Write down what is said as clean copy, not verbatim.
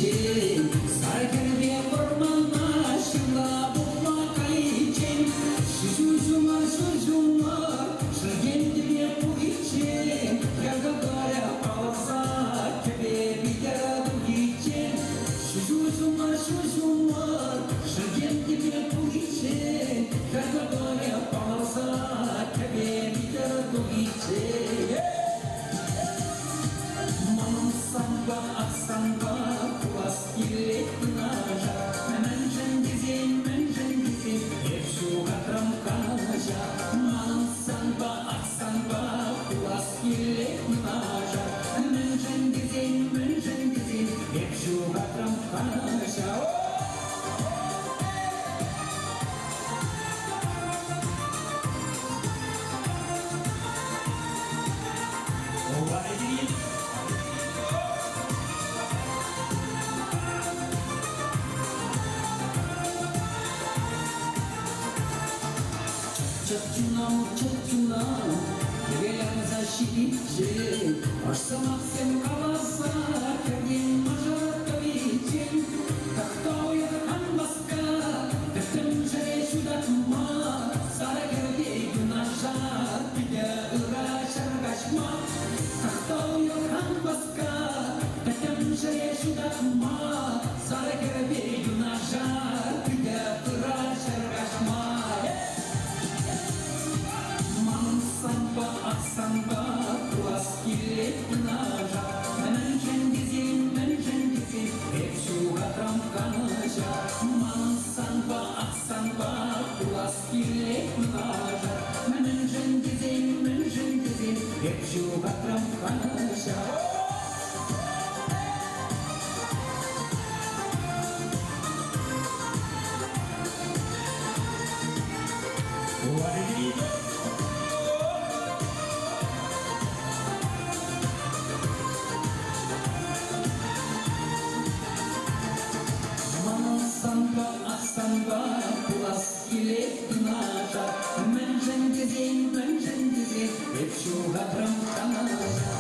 için sargı ormanlar şında bulmak için Şucuma şırgen gibi bu için Yagagaya pavasa kebe bidara bu için Şucuma şırgen gibi bu için Yagagaya pavasa kebe bidara bu için Samba kuas kilit naja menjen dizin hep şu katram kaja man samba kuas kilit naja menjen dizin hep şu katram kaja Cacuna, revelam защитить, аж сама всем колоса, кагин мажор кавичин, так кто я амбаска, тем же сюда тма, сарагерди наша, пидя ура шаргашма, так кто я амбаска, тем же сюда тма, сарагерди наша, пидя ура шаргашма. Samba kuas kilit naja menjen dizin hep şu katram kaja man samba kuas kilit naja menjen dizin hep şu katram kaja Samba kuas kilit naja menjen dizin hep şu katram kaja